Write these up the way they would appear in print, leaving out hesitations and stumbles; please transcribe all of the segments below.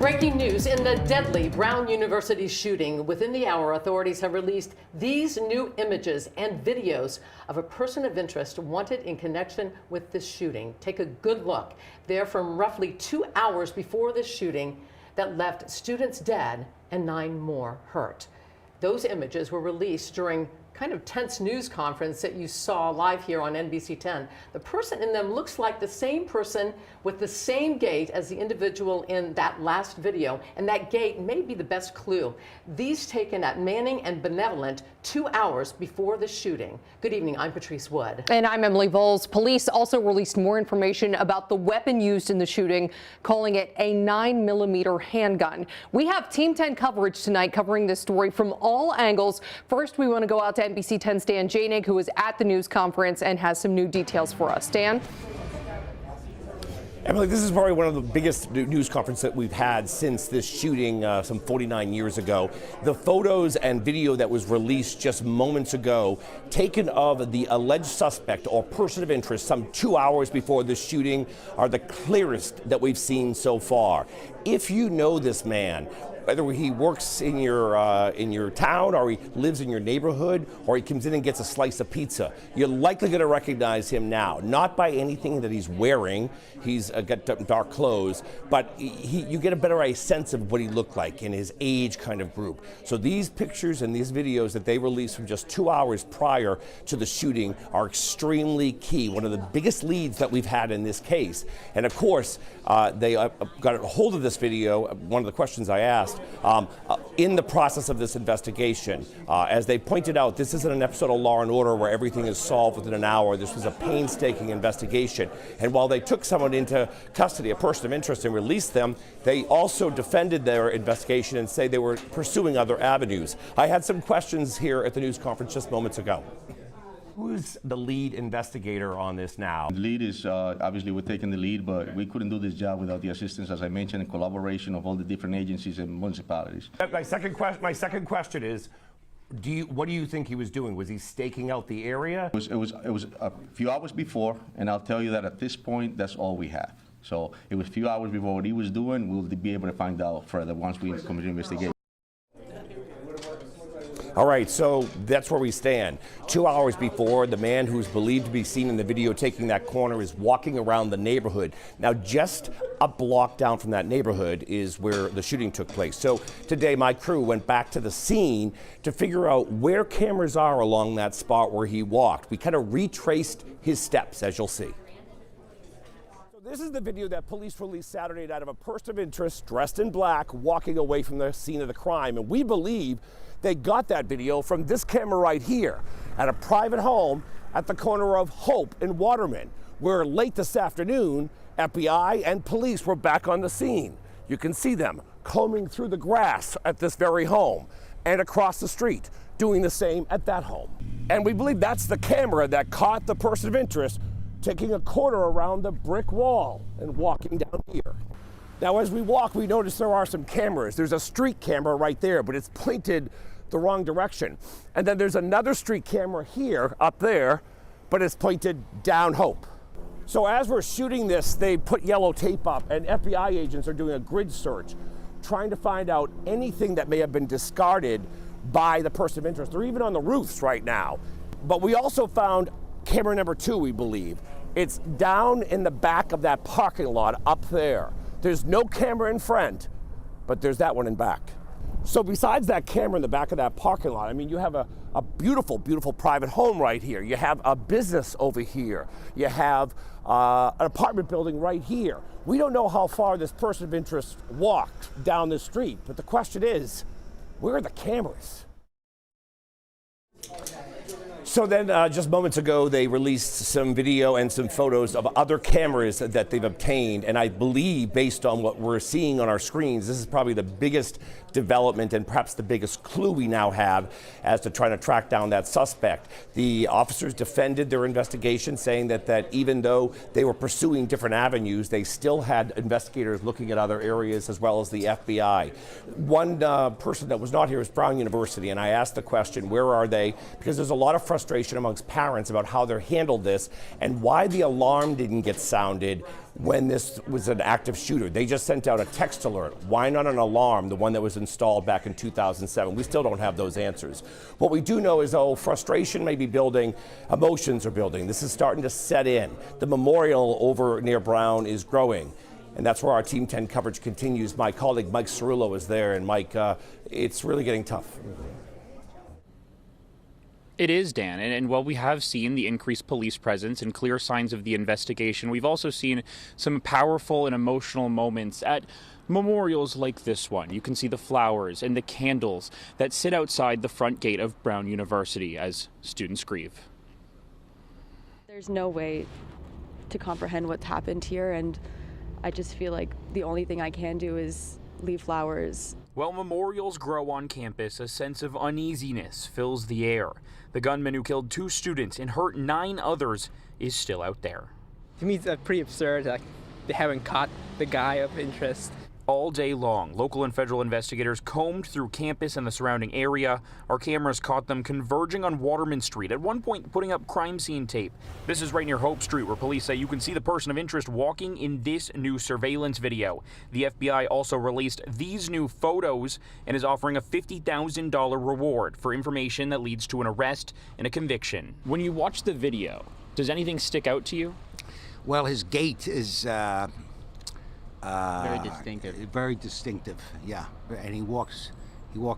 Breaking news in the deadly Brown University shooting. Within the hour, authorities have released these new images and videos of a person of interest wanted in connection with this shooting. Take a good look. They're from roughly 2 hours before this shooting that left students dead and 9 more hurt. Those images were released during kind of tense news conference that you saw live here on NBC 10. The person in them looks like the same person with the same gait as the individual in that last video, and that gait may be the best clue. These taken at Manning and Benevolent 2 hours before the shooting. Good evening, I'm Patrice Wood. And I'm Emily Voles. Police also released more information about the weapon used in the shooting, calling it a 9mm handgun. We have Team 10 coverage tonight covering this story from all angles. First, we want to go out to NBC 10's Dan Janig, who was at the news conference and has some new details for us. Dan? Emily, this is probably one of the biggest news conferences that we've had since this shooting some 49 years ago. The photos and video that was released just moments ago, taken of the alleged suspect or person of interest some 2 hours before the shooting, are the clearest that we've seen so far. If you know this man, whether he works in your town or he lives in your neighborhood or he comes in and gets a slice of pizza, you're likely going to recognize him now, not by anything that he's wearing. He's got dark clothes, but you get a better sense of what he looked like in his age kind of group. So these pictures and these videos that they released from just 2 hours prior to the shooting are extremely key, one of the biggest leads that we've had in this case. And of course, they got a hold of this video. One of the questions I asked, in the process of this investigation, as they pointed out, this isn't an episode of Law and Order where everything is solved within an hour. This was a painstaking investigation. And while they took someone into custody, a person of interest, and released them, they also defended their investigation and say they were pursuing other avenues. I had some questions here at the news conference just moments ago. Who's the lead investigator on this now? The lead is, obviously we're taking the lead, but we couldn't do this job without the assistance, as I mentioned, and collaboration of all the different agencies and municipalities. My second question is, what do you think he was doing? Was he staking out the area? It was a few hours before, and I'll tell you that at this point, that's all we have. So it was a few hours before what he was doing. We'll be able to find out further once we come to investigate. All right, so that's where we stand. 2 hours before, the man who's believed to be seen in the video taking that corner is walking around the neighborhood. Now, just a block down from that neighborhood is where the shooting took place. So today, my crew went back to the scene to figure out where cameras are along that spot where he walked. We kind of retraced his steps, as you'll see. This is the video that police released Saturday night of a person of interest dressed in black walking away from the scene of the crime. And we believe they got that video from this camera right here at a private home at the corner of Hope and Waterman, where late this afternoon, FBI and police were back on the scene. You can see them combing through the grass at this very home and across the street, doing the same at that home. And we believe that's the camera that caught the person of interest taking a corner around the brick wall and walking down here. Now, as we walk, we notice there are some cameras. There's a street camera right there, but it's pointed the wrong direction. And then there's another street camera here, up there, but it's pointed down Hope. So as we're shooting this, they put yellow tape up, and FBI agents are doing a grid search, trying to find out anything that may have been discarded by the person of interest. They're even on the roofs right now. But we also found camera number 2, we believe. It's down in the back of that parking lot up there. There's no camera in front, but there's that one in back. So besides that camera in the back of that parking lot, I mean, you have a beautiful, beautiful private home right here. You have a business over here. You have an apartment building right here. We don't know how far this person of interest walked down this street, but the question is, where are the cameras? So then just moments ago, they released some video and some photos of other cameras that they've obtained. And I believe, based on what we're seeing on our screens, this is probably the biggest development and perhaps the biggest clue we now have as to trying to track down that suspect. The officers defended their investigation, saying that even though they were pursuing different avenues, they still had investigators looking at other areas as well as the FBI. One person that was not here is Brown University, and I asked the question, where are they? Because there's a lot of frustration frustration amongst parents about how they're handled this and why the alarm didn't get sounded when this was an active shooter. They just sent out a text alert. Why not an alarm, the one that was installed back in 2007? We still don't have those answers. What we do know is, frustration may be building, emotions are building. This is starting to set in. The memorial over near Brown is growing. And that's where our Team 10 coverage continues. My colleague Mike Cerullo is there. And Mike, it's really getting tough. It is, Dan, and while we have seen the increased police presence and clear signs of the investigation, we've also seen some powerful and emotional moments at memorials like this one. You can see the flowers and the candles that sit outside the front gate of Brown University as students grieve. There's no way to comprehend what's happened here, and I just feel like the only thing I can do is leave flowers. While memorials grow on campus, a sense of uneasiness fills the air. The gunman who killed 2 students and hurt 9 others is still out there. To me, it's pretty absurd that they haven't caught the guy of interest. All day long, local and federal investigators combed through campus and the surrounding area. Our cameras caught them converging on Waterman Street, at one point putting up crime scene tape. This is right near Hope Street, where police say you can see the person of interest walking in this new surveillance video. The FBI also released these new photos and is offering a $50,000 reward for information that leads to an arrest and a conviction. When you watch the video, does anything stick out to you? Well, his gait is Very distinctive. Very distinctive, yeah. And he walks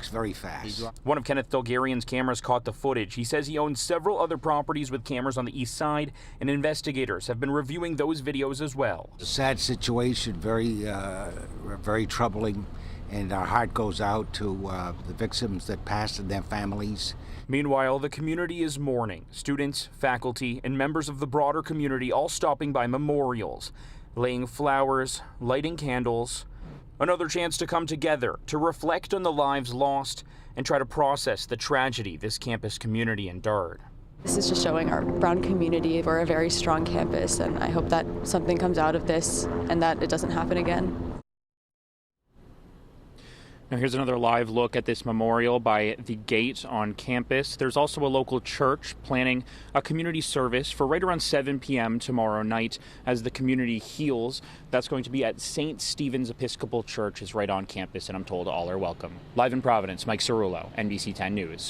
very fast. One of Kenneth Delgarian's cameras caught the footage. He says he owns several other properties with cameras on the east side, and investigators have been reviewing those videos as well. A sad situation, very troubling, and our heart goes out to the victims that passed and their families. Meanwhile, the community is mourning. Students, faculty, and members of the broader community all stopping by memorials, laying flowers, lighting candles. Another chance to come together, to reflect on the lives lost, and try to process the tragedy this campus community endured. This is just showing our Brown community we're a very strong campus, and I hope that something comes out of this and that it doesn't happen again. Now here's another live look at this memorial by the gate on campus. There's also a local church planning a community service for right around 7 p.m. tomorrow night as the community heals. That's going to be at St. Stephen's Episcopal Church, is right on campus, and I'm told all are welcome. Live in Providence, Mike Cerullo, NBC 10 News.